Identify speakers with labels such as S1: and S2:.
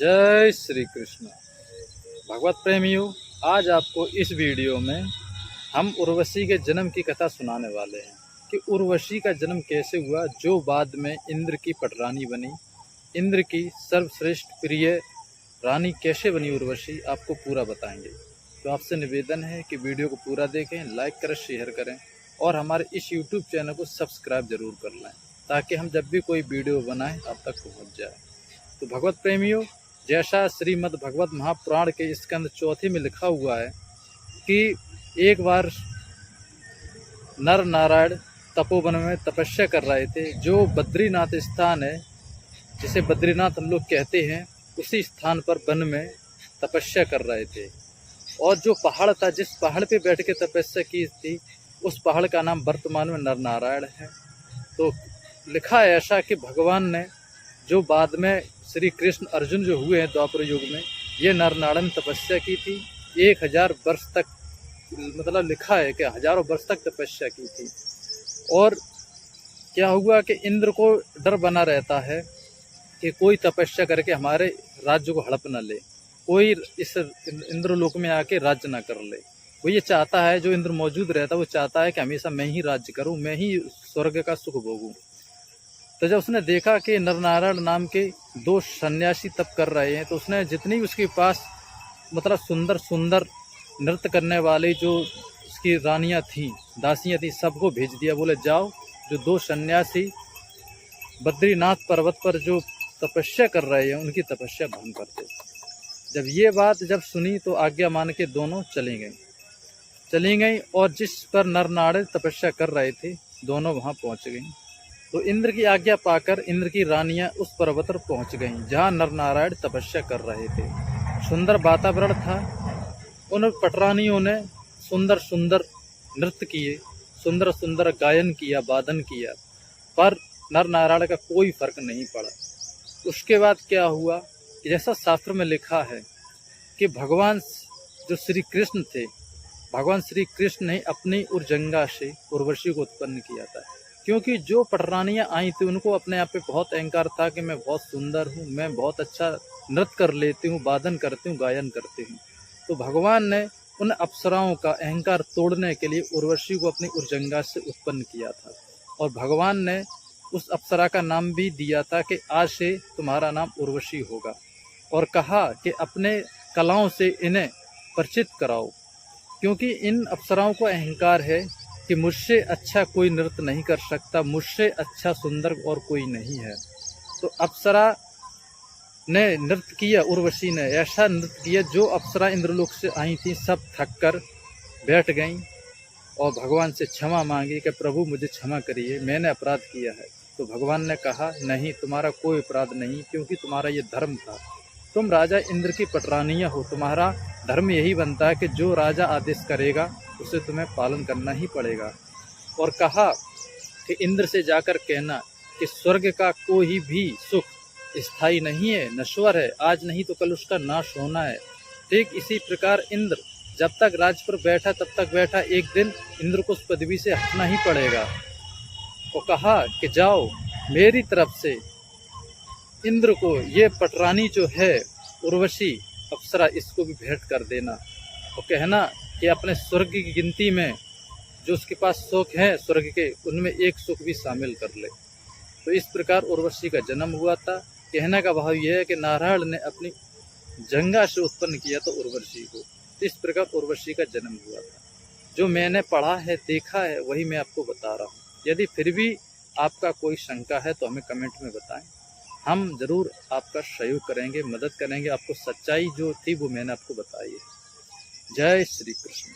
S1: जय श्री कृष्ण। भगवत प्रेमियों, आज आपको इस वीडियो में हम उर्वशी के जन्म की कथा सुनाने वाले हैं कि उर्वशी का जन्म कैसे हुआ, जो बाद में इंद्र की पटरानी बनी। इंद्र की सर्वश्रेष्ठ प्रिय रानी कैसे बनी उर्वशी, आपको पूरा बताएंगे। तो आपसे निवेदन है कि वीडियो को पूरा देखें, लाइक करें, शेयर करें और हमारे इस YouTube चैनल को सब्सक्राइब जरूर कर लें, ताकि हम जब भी कोई वीडियो बनाएं आप तक पहुंच जाए। तो भगवत प्रेमियों, जैसा श्रीमद् भगवत महापुराण के स्कंद चौथे में लिखा हुआ है कि एक बार नर नारायण तपोवन में तपस्या कर रहे थे। जो बद्रीनाथ स्थान है, जिसे बद्रीनाथ हम लोग कहते हैं, उसी स्थान पर वन में तपस्या कर रहे थे। और जो पहाड़ था, जिस पहाड़ पे बैठ के तपस्या की थी, उस पहाड़ का नाम वर्तमान में नर नारायण है। तो लिखा है ऐसा कि भगवान ने, जो बाद में श्री कृष्ण अर्जुन जो हुए हैं द्वापर युग में, ये नर नारायण तपस्या की थी 1000 वर्ष तक। मतलब लिखा है कि हजारों वर्ष तक तपस्या की थी। और क्या हुआ कि इंद्र को डर बना रहता है कि कोई तपस्या करके हमारे राज्य को हड़प न ले, कोई इस इंद्रलोक में आके राज्य ना कर ले। वो ये चाहता है, जो इंद्र मौजूद रहता है वो चाहता है कि हमेशा मैं ही राज्य करूं, मैं ही स्वर्ग का सुख भोगूं। तो जब उसने देखा कि नरनारायण नाम के 2 सन्यासी तप कर रहे हैं, तो उसने जितनी उसके पास मतलब सुंदर सुंदर नृत्य करने वाली जो उसकी रानियां थीं, दासियां थीं, सबको भेज दिया। बोले जाओ, जो 2 सन्यासी बद्रीनाथ पर्वत पर जो तपस्या कर रहे हैं उनकी तपस्या भंग कर दो। जब ये बात जब सुनी तो आज्ञा मान के दोनों चली गई और जिस पर नरनारायण तपस्या कर रहे थे दोनों वहां पहुंच गई। तो इंद्र की आज्ञा पाकर इंद्र की रानियां उस पर्वत पर पहुंच गईं जहां नरनारायण तपस्या कर रहे थे। सुंदर वातावरण था। उन पटरानियों ने सुंदर सुंदर नृत्य किए, सुंदर सुंदर गायन किया, वादन किया, पर नरनारायण का कोई फर्क नहीं पड़ा। उसके बाद क्या हुआ, जैसा शास्त्र में लिखा है कि भगवान जो श्री कृष्ण थे, भगवान श्री कृष्ण ने अपनी उर्जंगा से उर्वशी को उत्पन्न किया था। क्योंकि जो पटरानियां आई थी उनको अपने आप पे बहुत अहंकार था कि मैं बहुत सुंदर हूँ, मैं बहुत अच्छा नृत्य कर लेती हूँ, वादन करती हूँ, गायन करती हूँ। तो भगवान ने उन अप्सराओं का अहंकार तोड़ने के लिए उर्वशी को अपनी उर्जंगा से उत्पन्न किया था। और भगवान ने उस अप्सरा का नाम भी दिया था कि आज से तुम्हारा नाम उर्वशी होगा। और कहा कि अपने कलाओं से इन्हें परिचित कराओ, क्योंकि इन अप्सराओं को अहंकार है कि मुझसे अच्छा कोई नृत्य नहीं कर सकता, मुझसे अच्छा सुंदर और कोई नहीं है। तो अप्सरा ने नृत्य किया, उर्वशी ने ऐसा नृत्य किया, जो अप्सरा इंद्रलोक से आई थी सब थक कर बैठ गईं और भगवान से क्षमा मांगी कि प्रभु मुझे क्षमा करिए, मैंने अपराध किया है। तो भगवान ने कहा नहीं, तुम्हारा कोई अपराध नहीं, क्योंकि तुम्हारा ये धर्म था। तुम राजा इंद्र की पटरानियां हो, तुम्हारा धर्म यही बनता है कि जो राजा आदेश करेगा उसे तुम्हें पालन करना ही पड़ेगा। और कहा कि इंद्र से जाकर कहना कि स्वर्ग का कोई भी सुख स्थायी नहीं है, नश्वर है, आज नहीं तो कल उसका नाश होना है। ठीक इसी प्रकार इंद्र जब तक राज पर बैठा तब तक बैठा, एक दिन इंद्र को उस पदवी से हटना ही पड़ेगा। और कहा कि जाओ, मेरी तरफ से इंद्र को ये पटरानी जो है उर्वशी अप्सरा, इसको भी भेंट कर देना और कहना कि अपने स्वर्ग की गिनती में जो उसके पास सुख है स्वर्ग के, उनमें एक सुख भी शामिल कर ले। तो इस प्रकार उर्वशी का जन्म हुआ था। कहने का भाव यह है कि नारायण ने अपनी जंगा से उत्पन्न किया था उर्वशी को। इस प्रकार उर्वशी का जन्म हुआ था। जो मैंने पढ़ा है, देखा है, वही मैं आपको बता रहा हूँ। यदि फिर भी आपका कोई शंका है तो हमें कमेंट में बताएं, हम जरूर आपका सहयोग करेंगे, मदद करेंगे। आपको सच्चाई जो थी वो मैंने आपको बताई है। जय श्री कृष्ण।